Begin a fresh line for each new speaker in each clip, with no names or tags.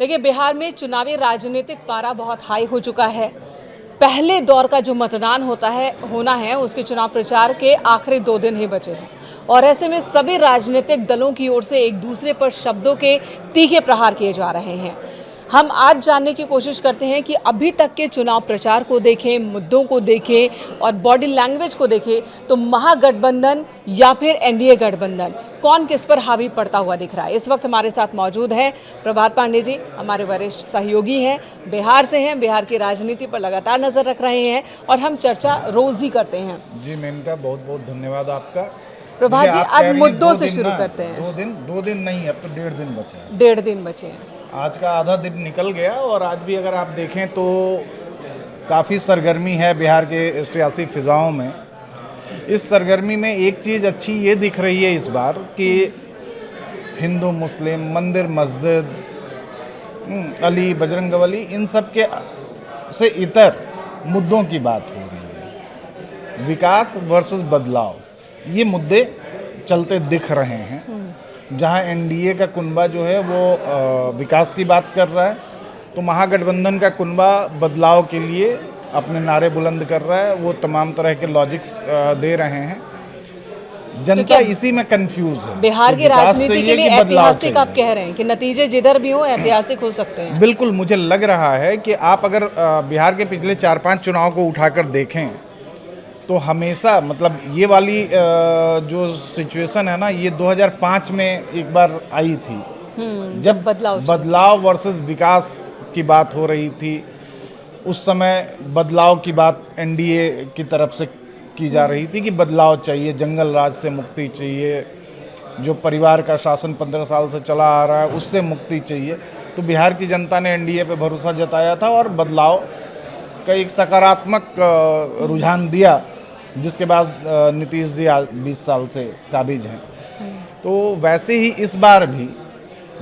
देखिए, बिहार में चुनावी राजनीतिक पारा बहुत हाई हो चुका है। पहले दौर का जो मतदान होना है उसके चुनाव प्रचार के आखिरी 2 दिन ही बचे हैं और ऐसे में सभी राजनीतिक दलों की ओर से एक दूसरे पर शब्दों के तीखे प्रहार किए जा रहे हैं। हम आज जानने की कोशिश करते हैं कि अभी तक के चुनाव प्रचार को देखें, मुद्दों को देखें और बॉडी लैंग्वेज को देखें तो महागठबंधन या फिर एनडीए गठबंधन कौन किस पर हावी पड़ता हुआ दिख रहा है। इस वक्त हमारे साथ मौजूद है प्रभात पांडे जी, हमारे वरिष्ठ सहयोगी हैं, बिहार से हैं, बिहार की राजनीति पर लगातार नजर रख रहे हैं और हम चर्चा रोज ही करते हैं।
जी मेनका, बहुत बहुत धन्यवाद आपका।
प्रभात जी, आज मुद्दों से शुरू करते हैं।
2 दिन नहीं, अब तो 1.5 दिन बचा है।
1.5 दिन बचे हैं।
आज का आधा दिन निकल गया और आज भी अगर आप देखें तो काफ़ी सरगर्मी है बिहार के सियासी फिजाओं में। इस सरगर्मी में एक चीज़ अच्छी ये दिख रही है इस बार कि हिंदू मुस्लिम, मंदिर मस्जिद, अली बजरंगबली, इन सब के से इतर मुद्दों की बात हो रही है। विकास वर्सेस बदलाव, ये मुद्दे चलते दिख रहे हैं। जहां एनडीए का कुनबा जो है वो विकास की बात कर रहा है, तो महागठबंधन का कुनबा बदलाव के लिए अपने नारे बुलंद कर रहा है। वो तमाम तरह के लॉजिक्स दे रहे हैं। जनता इसी में कंफ्यूज है।
बिहार की राजनीति के लिए ऐतिहासिक आप कह रहे हैं कि नतीजे जिधर भी हो ऐतिहासिक हो सकते हैं।
बिल्कुल, मुझे लग रहा है कि आप अगर बिहार के पिछले 4-5 चुनाव को उठाकर देखें तो हमेशा मतलब ये वाली जो सिचुएशन है ना, ये 2005 में एक बार आई थी जब बदलाव वर्सेस विकास की बात हो रही थी। उस समय बदलाव की बात एनडीए की तरफ से की जा रही थी कि बदलाव चाहिए, जंगल राज से मुक्ति चाहिए, जो परिवार का शासन 15 साल से चला आ रहा है उससे मुक्ति चाहिए। तो बिहार की जनता ने एनडीए पे भरोसा जताया था और बदलाव का एक सकारात्मक रुझान दिया, जिसके बाद नीतीश जी 20 साल से काबिज हैं। तो वैसे ही इस बार भी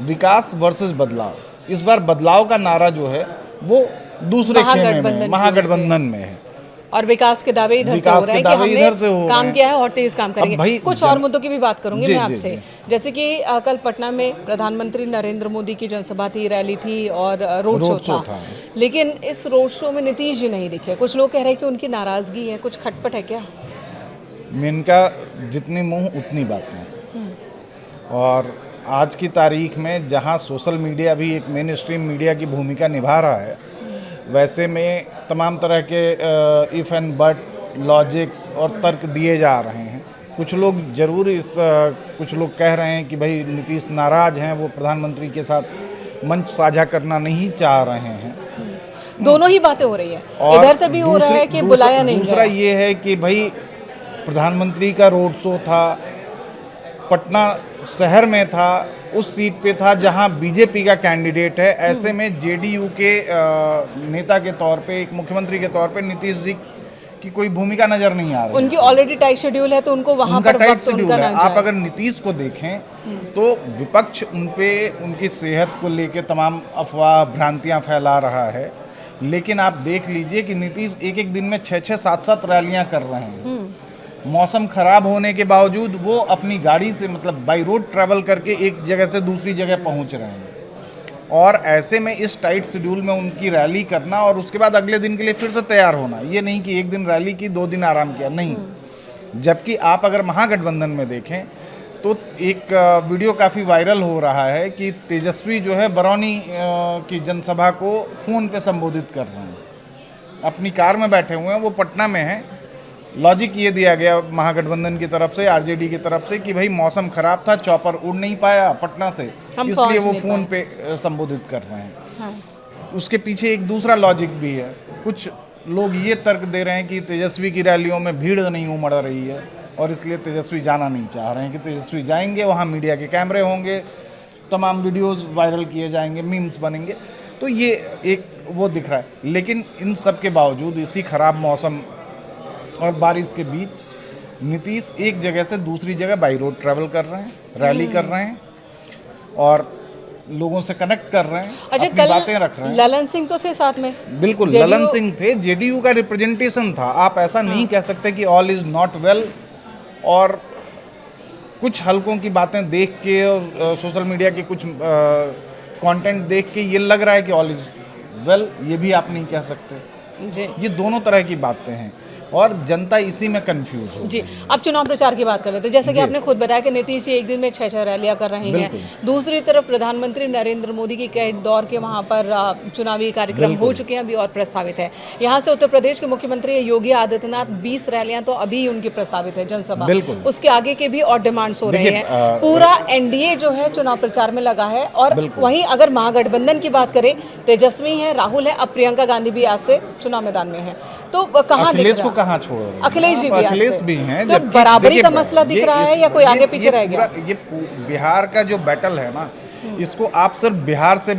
विकास वर्सेस बदलाव, इस बार बदलाव का नारा जो है वो दूसरे खेमे में, महागठबंधन में है
और विकास के दावे इधर से हो रहे हैं कि हमने काम किया है और तेज काम करेंगे। कुछ और मुद्दों की भी बात करूंगी मैं आपसे, जैसे कि कल पटना में प्रधानमंत्री नरेंद्र मोदी की जनसभा थी, रैली थी और रोड शो था। लेकिन इस रोड शो में नीतीश जी नहीं दिखे। कुछ लोग कह रहे हैं कि उनकी नाराजगी है, कुछ खटपट है क्या?
इनका जितनी मुंह उतनी बातें। और आज की तारीख में जहां सोशल मीडिया भी एक मेन स्ट्रीम मीडिया की भूमिका निभा रहा है, वैसे में तमाम तरह के इफ़ एंड बट, लॉजिक्स और तर्क दिए जा रहे हैं। कुछ लोग जरूर कुछ लोग कह रहे हैं कि भाई नीतीश नाराज़ हैं, वो प्रधानमंत्री के साथ मंच साझा करना नहीं चाह रहे हैं।
दोनों ही बातें हो रही है, इधर से भी हो रहा है कि बुलाया नहीं।
दूसरा ये है कि भाई प्रधानमंत्री का रोड शो था, पटना शहर में था, उस सीट पे था जहां बीजेपी का कैंडिडेट है। ऐसे में जेडीयू के नेता के तौर पे, एक मुख्यमंत्री के तौर पे नीतीश जी की कोई भूमिका नजर नहीं आ रही।
उनकी ऑलरेडी टाइट शेड्यूल है तो उनको वहां पर
टाइट शेड्यूल है। आप अगर नीतीश को देखें तो विपक्ष उनपे, उनकी सेहत को लेकर तमाम अफवाह भ्रांतियां फैला रहा है। लेकिन आप देख लीजिए कि नीतीश एक दिन में 6-6, 7-7 रैलियां कर रहे हैं। मौसम खराब होने के बावजूद वो अपनी गाड़ी से, मतलब बाई रोड ट्रैवल करके एक जगह से दूसरी जगह पहुंच रहे हैं। और ऐसे में इस टाइट शेड्यूल में उनकी रैली करना और उसके बाद अगले दिन के लिए फिर से तैयार होना, ये नहीं कि एक दिन रैली की 2 दिन आराम किया, नहीं। जबकि आप अगर महागठबंधन में देखें तो एक वीडियो काफ़ी वायरल हो रहा है कि तेजस्वी जो है बरौनी की जनसभा को फ़ोन पे संबोधित कर रहे हैं, अपनी कार में बैठे हुए हैं, वो पटना में हैं। लॉजिक ये दिया गया महागठबंधन की तरफ से, आरजेडी की तरफ से, कि भाई मौसम खराब था, चॉपर उड़ नहीं पाया पटना से, इसलिए वो फ़ोन पे संबोधित कर रहे हैं। हाँ। उसके पीछे एक दूसरा लॉजिक भी है। कुछ लोग ये तर्क दे रहे हैं कि तेजस्वी की रैलियों में भीड़ नहीं उमड़ रही है और इसलिए तेजस्वी जाना नहीं चाह रहे हैं, कि तेजस्वी जाएंगे, वहाँ मीडिया के कैमरे होंगे, तमाम वीडियोज़ वायरल किए जाएंगे, मीम्स बनेंगे। तो ये एक वो दिख रहा है। लेकिन इन सब के बावजूद इसी खराब मौसम और बारिश के बीच नीतीश एक जगह से दूसरी जगह बाई रोड ट्रैवल कर रहे हैं, रैली कर रहे हैं और लोगों से कनेक्ट कर रहे हैं, अपनी बातें रख रहे हैं।
ललन सिंह तो थे साथ में।
बिल्कुल, ललन सिंह थे, जेडीयू का रिप्रेजेंटेशन था। आप ऐसा नहीं कह सकते कि ऑल इज नॉट वेल। और कुछ हलकों की बातें देख के और सोशल मीडिया की कुछ कंटेंट देख के ये लग रहा है कि ऑल इज वेल, ये भी आप नहीं कह सकते।
जी
ये दोनों तरह की बातें हैं और जनता इसी में कंफ्यूज हो
जी।
गई है।
अब चुनाव प्रचार की बात कर लेते हैं। जैसे कि
जी।
आपने खुद बताया कि नीतीश जी एक दिन में 6 रैलियां कर रहे हैं।
बिल्कुल।
दूसरी तरफ प्रधानमंत्री नरेंद्र मोदी की कई दौर के वहां पर चुनावी कार्यक्रम हो चुके हैं, अभी और प्रस्तावित है। यहाँ से उत्तर प्रदेश के मुख्यमंत्री योगी आदित्यनाथ 20 रैलियां तो अभी उनकी प्रस्तावित है, जनसभा।
बिल्कुल।
उसके आगे के भी और डिमांड्स हो रहे
देखिए,
हैं। पूरा एनडीए जो है चुनाव प्रचार में लगा है। और
बिल्कुल।
वहीं अगर महागठबंधन की बात करें, तेजस्वी है, राहुल है, अब प्रियंका गांधी भी आज से चुनाव मैदान में है। तो कहाँ दिख
अखिलेश
रहा
को कहाँ छोड़ रहे हैं?
अखिलेश जी
आप
भी
अखिलेश
आज से।
भी हैं।
तो
जबकि
बराबरी
देखिए,
का मसला दिख
ये
रहा है
इस-
या कोई आगे पीछे रह गया?
ये बिहार का जो बैटल है ना, इसको आप सिर्फ बिहार से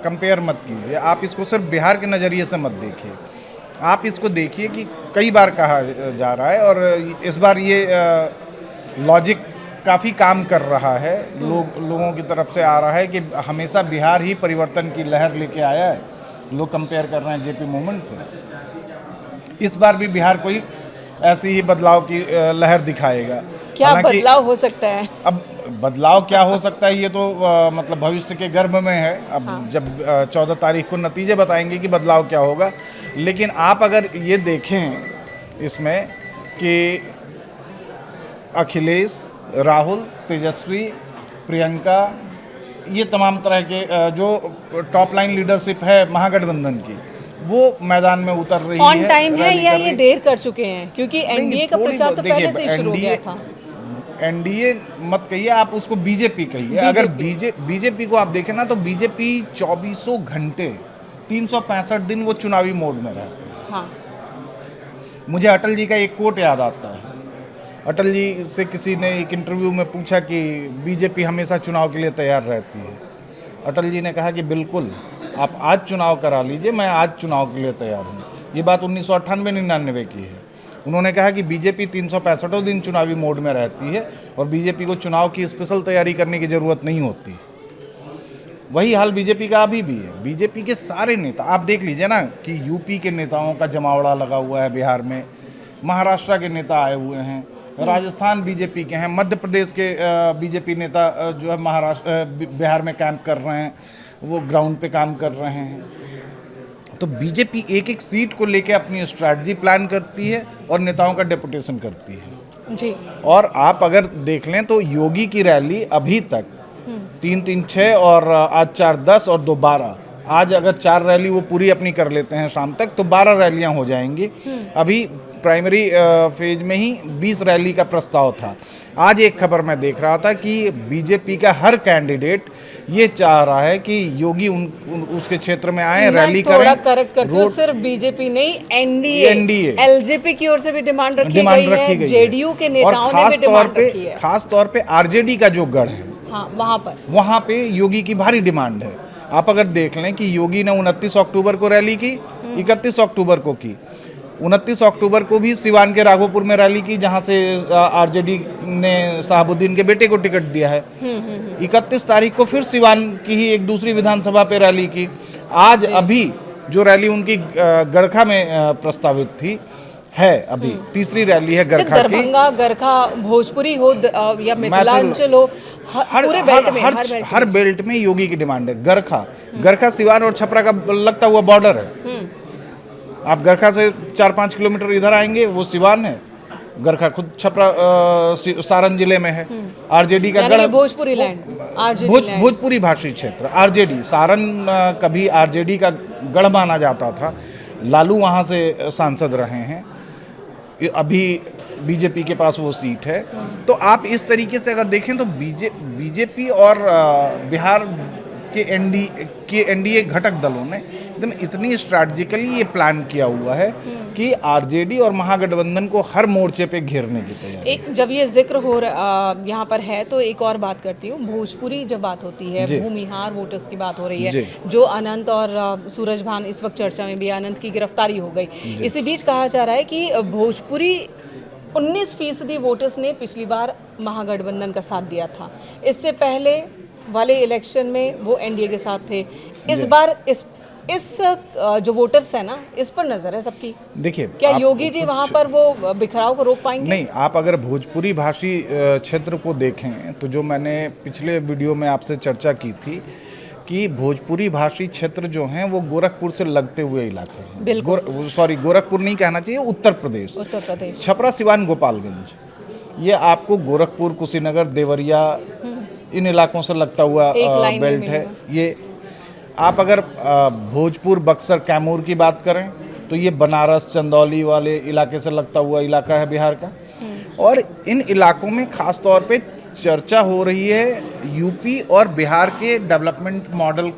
कंपेयर मत कीजिए, आप इसको सिर्फ बिहार के नज़रिए से मत देखिए। आप इसको देखिए कि कई बार कहा जा रहा है और इस बार ये लॉजिक काफ़ी काम कर रहा है। लोगों की तरफ से आ रहा है कि हमेशा बिहार ही परिवर्तन की लहर लेके आया है। लोग कंपेयर कर रहे हैं जेपी मूवमेंट से। इस बार भी बिहार कोई ऐसी ही बदलाव की लहर दिखाएगा।
क्या
हालांकि
बदलाव हो सकता है?
अब बदलाव क्या हो सकता है ये तो मतलब भविष्य के गर्भ में है। अब जब 14 तारीख को नतीजे बताएंगे कि बदलाव क्या होगा। लेकिन आप अगर ये देखें इसमें कि अखिलेश, राहुल, तेजस्वी, प्रियंका, ये तमाम तरह के जो टॉप लाइन लीडरशिप है महागठबंधन की, वो मैदान में उतर रही है।
ऑन टाइम है
रैली
या
कर
ये
रही।
देर कर चुके हैं? क्योंकि
नहीं,
एनडीए का
थोड़ी
प्रचार तो
देखिए,
पहले से ही शुरू हो गया था।
एनडीए मत कहिए, आप उसको बीजेपी कहिए। अगर बीजेपी को आप देखें ना, तो बीजेपी 2400 घंटे 365 दिन वो चुनावी मोड में रहती है।
हाँ।
मुझे अटल जी का एक कोट याद आता है। अटल जी से किसी ने एक इंटरव्यू में पूछा कि बीजेपी हमेशा चुनाव के लिए तैयार रहती है। अटल जी ने कहा कि बिल्कुल, आप आज चुनाव करा लीजिए, मैं आज चुनाव के लिए तैयार हूँ। ये बात 1998-99 की है। उन्होंने कहा कि बीजेपी 365 दिन चुनावी मोड में रहती है और बीजेपी को चुनाव की स्पेशल तैयारी करने की ज़रूरत नहीं होती। वही हाल बीजेपी का अभी भी है। बीजेपी के सारे नेता आप देख लीजिए ना कि यूपी के नेताओं का जमावड़ा लगा हुआ है बिहार में, महाराष्ट्र के नेता आए हुए हैं, राजस्थान बीजेपी के हैं, मध्य प्रदेश के बीजेपी नेता जो है बिहार में कैंप कर रहे हैं, वो ग्राउंड पे काम कर रहे हैं। तो बीजेपी एक एक सीट को लेके अपनी स्ट्रैटेजी प्लान करती है और नेताओं का डेपुटेशन करती है
जी।
और आप अगर देख लें तो योगी की रैली अभी तक 3-3-6 और आज 4-10 और 2-12, आज अगर 4 रैली वो पूरी अपनी कर लेते हैं शाम तक तो 12 रैलियां हो जाएंगी। अभी प्राइमरी फेज में ही 20 रैली का प्रस्ताव था। आज एक खबर मैं देख रहा था कि बीजेपी का हर कैंडिडेट ये चाह रहा है कि योगी उसके क्षेत्र में आए, रैली करें।
थोड़ा करेक्ट करती हूँ, सिर्फ बीजेपी नहीं, एनडीए, एलजेपी की ओर से भी डिमांड रखी गई है, जेडीयू के नेताओं ने भी डिमांड रखी है।
खास तौर पे आरजेडी का जो गढ़ है,
हाँ,
वहाँ पे योगी की भारी डिमांड है। आप अगर देख लें कि योगी ने 29 अक्टूबर को रैली की, 31 अक्टूबर को की, 29 अक्टूबर को भी सिवान के राघोपुर में रैली की जहां से आरजेडी ने साहबुद्दीन के बेटे को टिकट दिया है। 31 तारीख को फिर सिवान की ही एक दूसरी विधानसभा पे रैली की। आज अभी जो रैली उनकी गड़खा में प्रस्तावित थी है, अभी तीसरी रैली है गड़खा की।
दरभंगा, गरखा, भोजपुरी हो या मिथिलांचल हो, पूरे बेल्ट में,
हर बेल्ट में योगी की डिमांड है। गरखा सिवान और छपरा का लगता हुआ बॉर्डर है। आप गरखा से 4-5 किलोमीटर इधर आएंगे वो सिवान है, गरखा खुद छपरा सारण जिले में है। आरजेडी का गढ़
भोजपुरी लैंड,
भोजपुरी भाषी क्षेत्र आरजेडी। सारण कभी आरजेडी का गढ़ माना जाता था, लालू वहाँ से सांसद रहे हैं, अभी बीजेपी के पास वो सीट है। तो आप इस तरीके से अगर देखें तो बीजेपी और बिहार के एनडीए घटक दलों ने इतनी स्ट्रैटेजिकली ये प्लान किया हुआ है कि आरजेडी और महागठबंधन को हर मोर्चे पे घेरने की तैयारी।
एक जब ये जिक्र हो यहाँ पर है तो एक और बात करती हूँ। भोजपुरी जब बात होती है, भूमिहार वोटर्स की बात हो रही है, जो अनंत और सूरज भान इस वक्त चर्चा में भी, अनंत की गिरफ्तारी हो गई। इसी बीच कहा जा रहा है कि भोजपुरी 19% वोटर्स ने पिछली बार महागठबंधन का साथ दिया था। इससे पहले वाले इलेक्शन में वो एनडीए के साथ थे। इस बार इस जो वोटर्स है ना, इस पर नजर है सबकी।
देखिए,
क्या योगी जी वहां पर वो बिखराव को रोक पाएंगे?
नहीं, आप अगर भोजपुरी भाषी क्षेत्र को देखें तो जो मैंने पिछले वीडियो में आपसे चर्चा की थी कि भोजपुरी भाषी क्षेत्र जो हैं वो गोरखपुर से लगते हुए इलाके हैं।
बिल्कुल।
गोरखपुर नहीं कहना चाहिए, उत्तर प्रदेश। छपरा, सिवान, गोपालगंज, ये आपको गोरखपुर, कुशीनगर, देवरिया इन इलाकों से लगता हुआ बेल्ट है। ये आप अगर भोजपुर, बक्सर, कैमूर की बात करें तो ये बनारस, चंदौली वाले इलाके से लगता हुआ इलाका है बिहार का। और इन इलाकों में खास तौर पे चर्चा हो रही है यूपी और बिहार के डेवलपमेंट मॉडल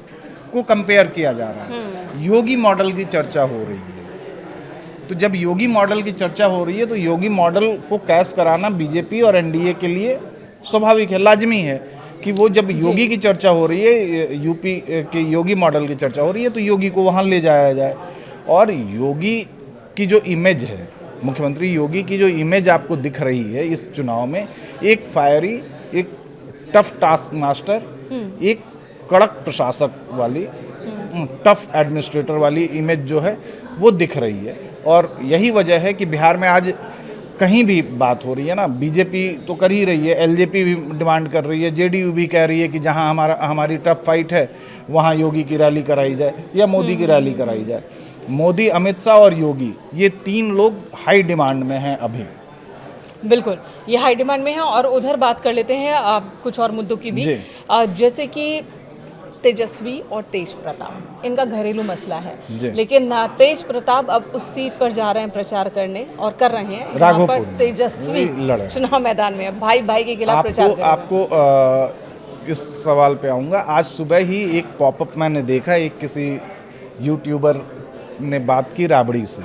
को कंपेयर किया जा रहा है। योगी मॉडल की चर्चा हो रही है। तो जब योगी मॉडल की चर्चा हो रही है तो योगी मॉडल को कैश कराना बीजेपी और एनडीए के लिए स्वाभाविक है, लाजमी है कि वो जब योगी की चर्चा हो रही है, यूपी के योगी मॉडल की चर्चा हो रही है, तो योगी को वहाँ ले जाया जाए। और योगी की जो इमेज है, मुख्यमंत्री योगी की जो इमेज आपको दिख रही है इस चुनाव में, एक फायरी, एक टफ टास्क मास्टर, एक कड़क प्रशासक वाली, टफ एडमिनिस्ट्रेटर वाली इमेज जो है वो दिख रही है। और यही वजह है कि बिहार में आज कहीं भी बात हो रही है ना, बीजेपी तो कर ही रही है, एलजेपी भी डिमांड कर रही है, जेडीयू भी कह रही है कि जहां हमारी टफ फाइट है वहां योगी की रैली कराई जाए या मोदी की रैली कराई जाए। मोदी, अमित शाह और योगी, ये तीन लोग हाई डिमांड में हैं अभी।
बिल्कुल, ये हाई डिमांड में है। और उधर बात कर लेते हैं कुछ और मुद्दों की भी, जैसे कि तेजस्वी और तेज प्रताप, इनका घरेलू मसला है। लेकिन तेज प्रताप अब उस सीट पर जा रहे हैं प्रचार करने और कर रहे हैं जहाँ पर तेजस्वी चुनाव मैदान में भाई भाई के खिलाफ प्रचार कर।
आपको इस सवाल पे आऊँगा। आज सुबह ही एक पॉपअप मैंने देखा, एक किसी यूट्यूबर ने बात की राबड़ी से।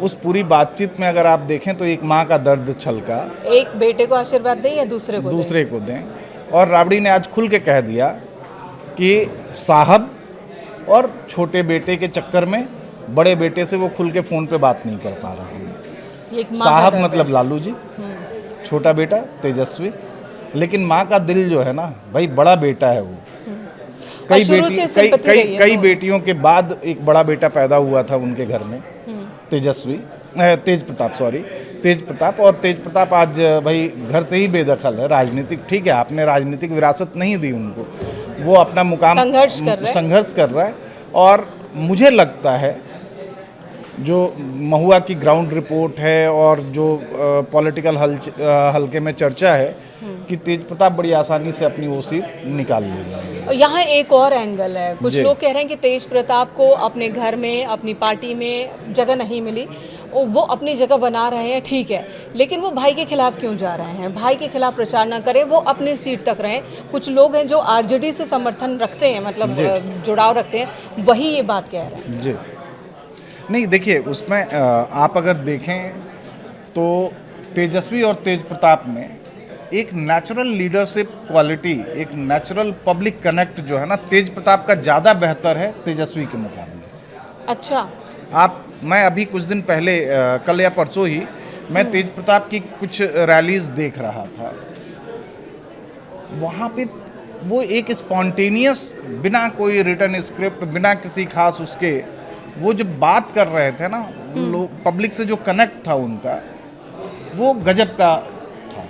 उस पूरी बातचीत में अगर आप देखें तो एक माँ का दर्द छलका,
एक बेटे को आशीर्वाद दें या दूसरे को
दें। और राबड़ी ने आज खुल के कह दिया कि साहब और छोटे बेटे के चक्कर में बड़े बेटे से वो खुल के फ़ोन पे बात नहीं कर पा रहे हैं। साहब मतलब लालू जी, छोटा बेटा तेजस्वी, लेकिन माँ का दिल जो है ना भाई, बड़ा बेटा है वो। कई बेटियों के बाद एक बड़ा बेटा पैदा हुआ था उनके घर में, तेज प्रताप। और तेज प्रताप आज भाई घर से ही बेदखल है, राजनीतिक, ठीक है, आपने राजनीतिक विरासत नहीं दी उनको, वो अपना मुकाम संघर्ष कर रहा है। और मुझे लगता है जो महुआ की ग्राउंड रिपोर्ट है और जो पॉलिटिकल हल्के में चर्चा है कि तेज प्रताप बड़ी आसानी से अपनी वो सीट निकाल लेगा।
यहाँ एक और एंगल है, कुछ लोग कह रहे हैं कि तेज प्रताप को अपने घर में, अपनी पार्टी में जगह नहीं मिली, वो अपनी जगह बना रहे हैं, ठीक है, लेकिन वो भाई के खिलाफ क्यों जा रहे हैं? भाई के खिलाफ प्रचार ना करें, वो अपनी सीट तक रहें। कुछ लोग हैं जो आरजेडी से समर्थन रखते हैं, मतलब जुड़ाव रखते हैं, वही ये बात कह रहे हैं।
जी नहीं, देखिए उसमें आप अगर देखें तो तेजस्वी और तेज प्रताप में एक नेचुरल लीडरशिप क्वालिटी, एक नेचुरल पब्लिक कनेक्ट जो है ना, तेज प्रताप का ज़्यादा बेहतर है तेजस्वी के मुकाबले।
अच्छा,
मैं अभी कुछ दिन पहले, कल या परसों ही, मैं तेज प्रताप की कुछ रैलीज देख रहा था। वहाँ पे वो एक स्पॉन्टेनियस, बिना कोई रिटन स्क्रिप्ट, बिना किसी खास उसके, वो जब बात कर रहे थे ना, लोग पब्लिक से जो कनेक्ट था उनका, वो गजब का था।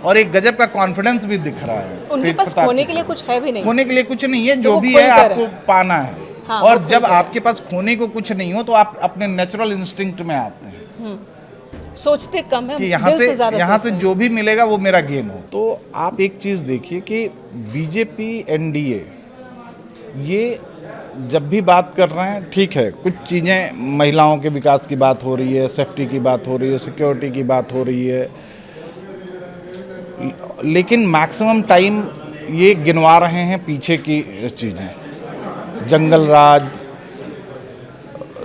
और एक गजब का कॉन्फिडेंस भी दिख रहा है।
उनके पास खोने के लिए कुछ है भी नहीं,
खोने के लिए कुछ नहीं है, जो भी है आपको पाना है। हाँ, और जब आपके पास खोने को कुछ नहीं हो तो आप अपने नेचुरल इंस्टिंक्ट में आते हैं,
सोचते कम है
कि यहाँ से जो भी मिलेगा वो मेरा गेन हो। तो आप एक चीज़ देखिए कि बीजेपी, एनडीए, ये जब भी बात कर रहे हैं, ठीक है, कुछ चीज़ें, महिलाओं के विकास की बात हो रही है, सेफ्टी की बात हो रही है, सिक्योरिटी की बात हो रही है, लेकिन मैक्सिमम टाइम ये गिनवा रहे हैं पीछे की चीज़ें। जंगल राज,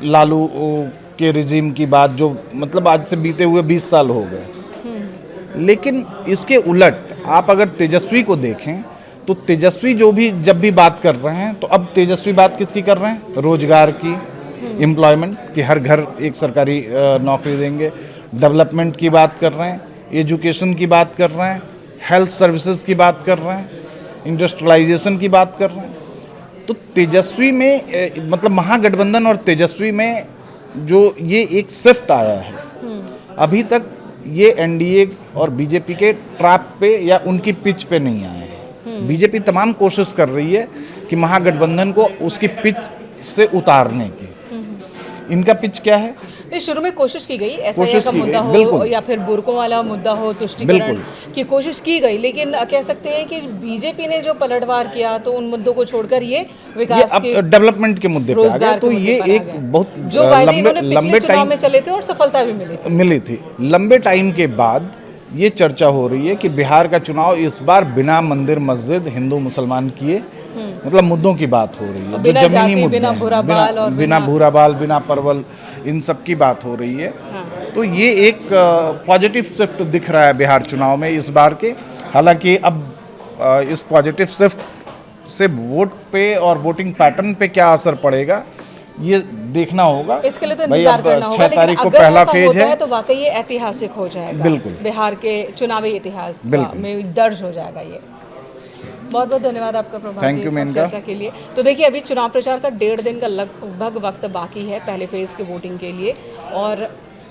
लालू के रिजीम की बात, जो मतलब आज से बीते हुए 20 साल हो गए। लेकिन इसके उलट आप अगर तेजस्वी को देखें तो तेजस्वी जब भी बात कर रहे हैं, तो अब तेजस्वी बात किसकी कर रहे हैं? रोजगार की, एम्प्लॉयमेंट की, हर घर एक सरकारी नौकरी देंगे, डेवलपमेंट की बात कर रहे हैं, एजुकेशन की बात कर रहे हैं, हेल्थ सर्विसेज की बात कर रहे हैं, इंडस्ट्रियलाइजेशन की बात कर रहे हैं। तो तेजस्वी में, मतलब महागठबंधन और तेजस्वी में जो ये एक शिफ्ट आया है, अभी तक ये एनडीए और बीजेपी के ट्रैप पे या उनकी पिच पे नहीं आए हैं। बीजेपी तमाम कोशिश कर रही है कि महागठबंधन को उसकी पिच से उतारने की। इनका पिच क्या है?
ये शुरू में कोशिश की गई, एसआईआर
कोशिश
का
की
मुद्दा
गई,
हो
बिल्कुल।
या फिर बुरकों वाला मुद्दा हो, तुष्टिकरण
बिल्कुल।
की कोशिश की गई, लेकिन कह सकते हैं कि बीजेपी ने जो पलटवार किया तो उन मुद्दों को छोड़कर ये विकास
अब
के,
डेवलपमेंट के मुद्दे पे आ गया।
रोजगार
तो
के मुद्दे
ये
पर आ
एक
गया।
बहुत
जो वायदे इन्होंने
लंबे
पिछले चुनाव
टाइम
में चले थे और सफलता भी मिली थी।
लंबे टाइम के बाद ये चर्चा हो रही है कि बिहार का चुनाव इस बार बिना मंदिर मस्जिद हिंदू मुसलमान किए, मतलब मुद्दों की बात हो रही है, जो
बिना
जमीनी
जाति,
मुद्दे
बिना
हैं,
भूरा बाल और
बिना भूरा बाल, बिना परवल, इन सब की बात हो रही है। तो ये एक पॉजिटिव शिफ्ट दिख रहा है बिहार चुनाव में इस बार के। हालांकि अब इस पॉजिटिव शिफ्ट से वोट पे और वोटिंग पैटर्न पे क्या असर पड़ेगा ये देखना होगा।
इसके लिए तो
भाई
इंतजार
अब
करना होगा,
6
लेकिन
तारीख को
अगर
पहला
ऐसा
फेज
होता
है।
है तो वाकई ये ऐतिहासिक हो जाएगा,
बिल्कुल।
बिहार के चुनावी इतिहास
बिल्कुल।
में दर्ज हो जाएगा ये। बहुत बहुत धन्यवाद आपका प्रभात
Thank
जी
you,
इस
मेनका।
चर्चा के लिए। तो देखिए अभी चुनाव प्रचार का 1.5 दिन का लगभग वक्त बाकी है पहले फेज के वोटिंग के लिए, और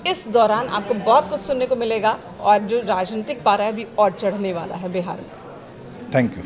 इस दौरान आपको बहुत कुछ सुनने को मिलेगा और जो राजनीतिक पारा है अभी और चढ़ने वाला है बिहार में।
Thank you.